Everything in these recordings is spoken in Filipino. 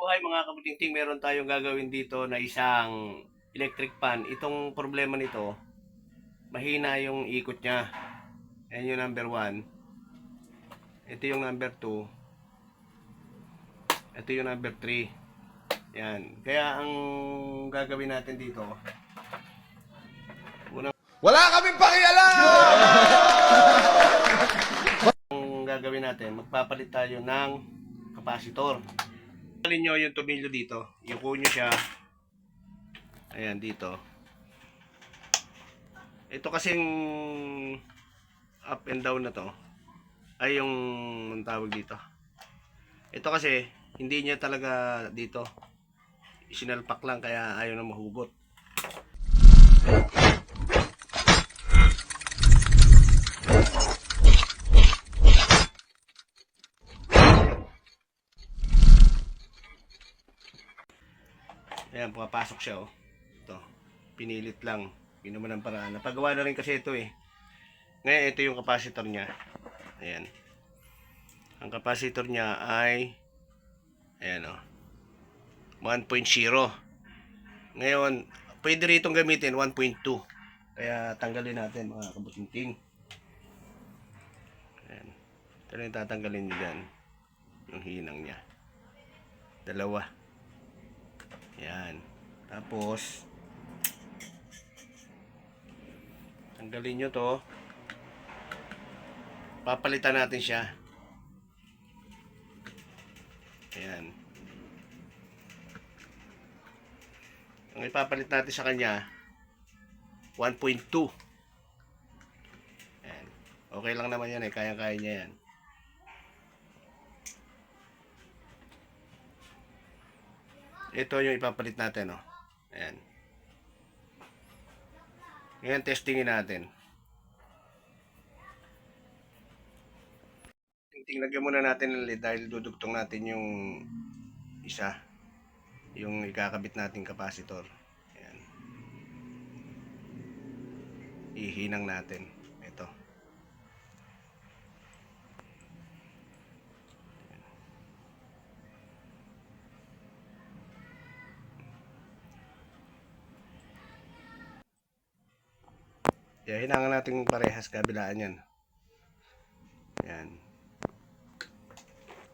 Buhay mga kabutingting, meron tayong gagawin dito na isang electric fan. Itong problema nito, mahina yung ikot niya. Yan yung number 1. Ito yung number 2. Ito yung number 3. Yan. Kaya ang gagawin natin dito, unang Wala kaming pakialam! gagawin natin, magpapalit tayo ng kapasitor. Alin nyo yung tornilyo dito, yuko nyo siya. Ayan, dito. Ito kasing up and down na to ay yung ang tawag dito. Ito kasi hindi niya talaga dito sinalpak lang, kaya ayaw na mahugot. Ayan, pumapasok siya oh. Ito, pinilit lang. Yun naman ang paraan. Napagawa na rin kasi ito eh. Ngayon, ito yung capacitor niya. Ayan. Ang capacitor niya ay ayan oh, 1.0. Ngayon, pwede ritong gamitin 1.2. Kaya tanggalin natin mga kabutingting. Ayan. Ito na yung tatanggalin nyo dyan. Yung hinang niya. Dalawa. Ayan. Tapos, tanggalin nyo to. Papalitan natin siya. Ayan. Ang ipapalit natin sa kanya 1.2. Ayan. Okay lang naman yan eh. Kaya-kaya niya yan. Ito yung ipapalit natin oh. Ayan. Ngayon testingin natin. Lagyan muna natin ng LED dahil dudugtong natin yung isa, yung ikakabit nating kapasitor. Ayan. Ihinang natin ito. Ayan, hinangan natin parehas kabilaan yan. Ayan.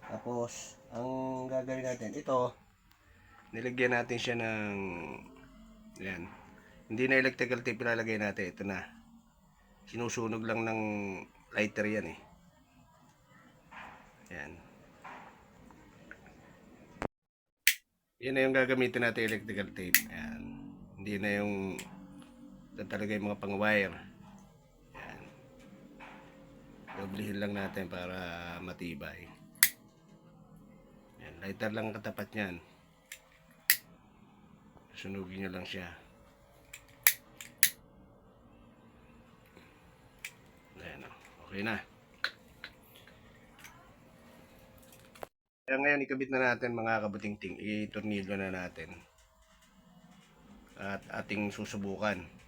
Tapos, ang gagawin natin, ito, nilagyan natin siya ng, ayan, hindi na electrical tape ilalagay natin, ito na. Sinusunog lang ng lighter yan eh. Ayan. Yan na yung gagamitin natin electrical tape. Ayan. Hindi na yung, ito talaga yung mga pang wire. Ayan. Doblihin lang natin para matibay. Ayan. Lighter lang katapat nyan. Sunugin nyo lang siya. Ayan, okay na. Kaya ngayon ikabit na natin mga kabutingting. I-tornilyo na natin. At ating susubukan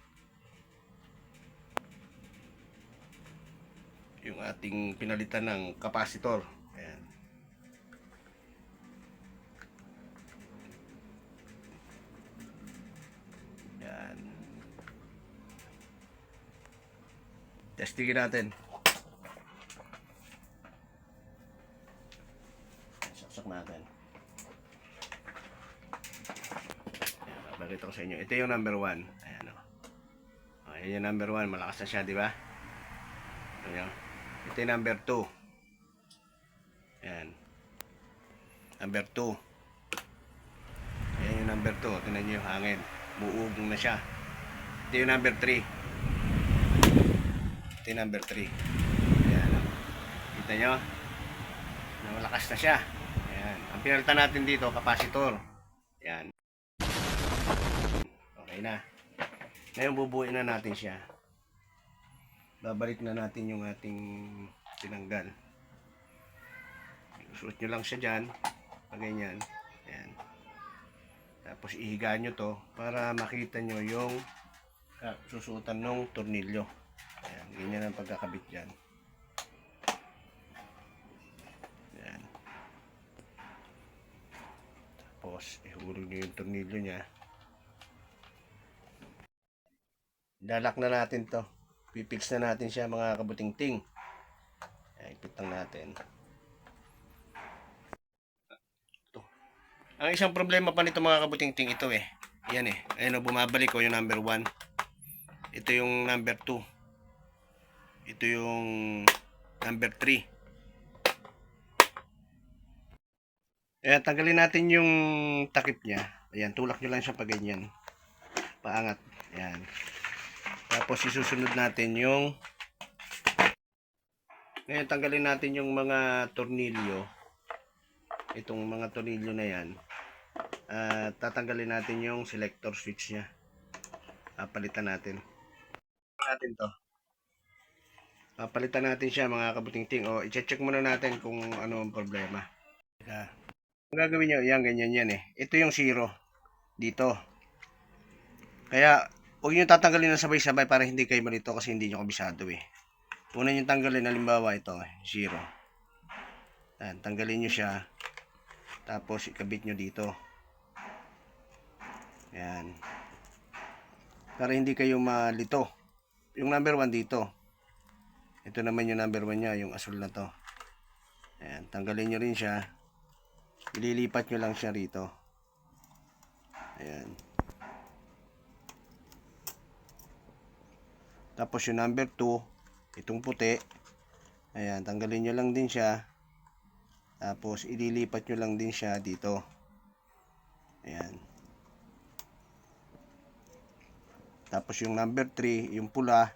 yung ating pinalitan ng kapasitor. Ayan. Ayan. Testingin natin. Saksak natin. Ayan, babakita ko sa inyo. Ito yung number 1. Ayan o. Ayan yung number 1. Malakas na siya, di ba? Ayan. Ito yung number 2. Ayan. Number 2. Ayan yung number 2. Tingnan nyo yung hangin. Buugong na siya. Ito yung number 3. Ito yung number 3. Ayan. Kita nyo? Malakas na siya. Ayan. Ang pinalitan natin dito, kapasitor. Ayan. Okay na. Ngayon bubuuin na natin siya. Babalik na natin yung ating tinanggal. Suot nyo lang siya dyan. Pag ganyan. Ayan. Tapos ihiga nyo to para makita nyo yung susuotan ng tornilyo. Ayan. Ganyan ang pagkakabit dyan. Ayan. Tapos, ihulog nyo yung tornilyo niya. Dalak na natin to. Pipix na natin siya mga kabuting-ting. Ipit lang natin. Ito. Ang isang problema pa nito mga kabuting-ting ito eh. Yan eh. Ayun o, bumabalik ko yung number 1. Ito yung number 2. Ito yung number 3. Ayan, tanggalin natin yung takip niya. Ayan, tulak nyo lang siya pag ganyan. Paangat. Ayan. Tapos isusunod natin yung ngayon tanggalin natin yung mga tornilyo. Itong mga tornilyo na yan. Tatanggalin natin yung selector switch niya. Palitan natin. Palitan natin siya mga kabuting-ting. O, i-check muna natin kung ano ang problema. Ang gagawin nyo, yan, ganyan yan eh. Ito yung 0. Dito. Kaya, huwag nyo tatanggalin na sabay-sabay para hindi kayo malito kasi hindi nyo kabisado eh. Una nyo tanggalin, halimbawa ito, 0. Yan, tanggalin nyo siya. Tapos, ikabit nyo dito. Yan. Para hindi kayo malito. Yung number 1 dito. Ito naman yung number 1 niya, yung asul na to. Ayan, tanggalin nyo rin siya. Ililipat nyo lang siya rito. Ayan. Tapos yung number 2, itong puti. Ayan, tanggalin nyo lang din siya. Tapos ililipat nyo lang din siya dito. Ayan. Tapos yung number 3, yung pula.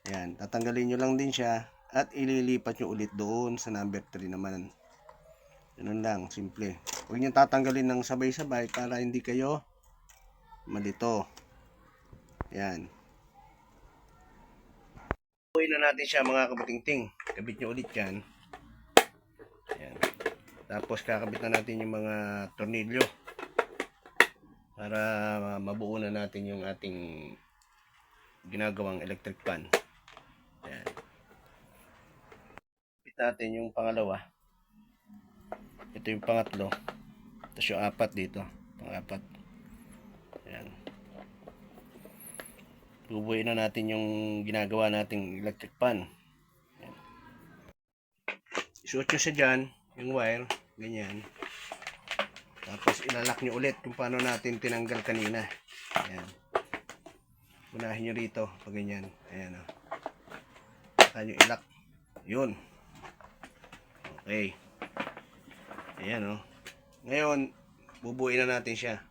Ayan, tatanggalin nyo lang din siya at ililipat nyo ulit doon sa number 3 naman. Ganun lang, simple. Huwag nyo tatanggalin ng sabay-sabay para hindi kayo malito. Ayan. Buuin na natin siya mga kabuting-ting. Kabit nyo ulit yan. Ayan. Tapos kakabit na natin yung mga tornilyo para mabuo na natin yung ating ginagawang electric fan. Ayan. Kapit natin yung pangalawa. Ito yung pangatlo. Tapos yung 4 dito. Pang-4. Ayan. Bubuin na natin yung ginagawa nating electric fan. Ayan. Isuot nyo siya dyan. Yung wire. Ganyan. Tapos ilalak nyo ulit kung paano natin tinanggal kanina. Ayan. Unahin nyo rito. Pag ganyan. Ayan o. Saka nyo ilak. Yun. Okay. Ayan o. Ngayon, bubuin na natin siya.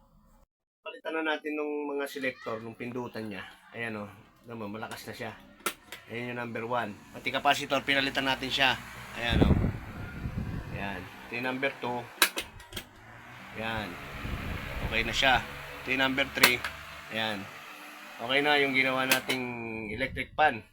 Palitan na natin ng mga selector, ng pindutan niya. Ayan o. Naman, malakas na siya. Ayan yung number 1. Pati capacitor, pinalitan natin siya. Ayan o. Ayan. Ito yung number 2. Ayan. Okay na siya. Ito yung number 3. Ayan. Okay na yung ginawa nating electric fan.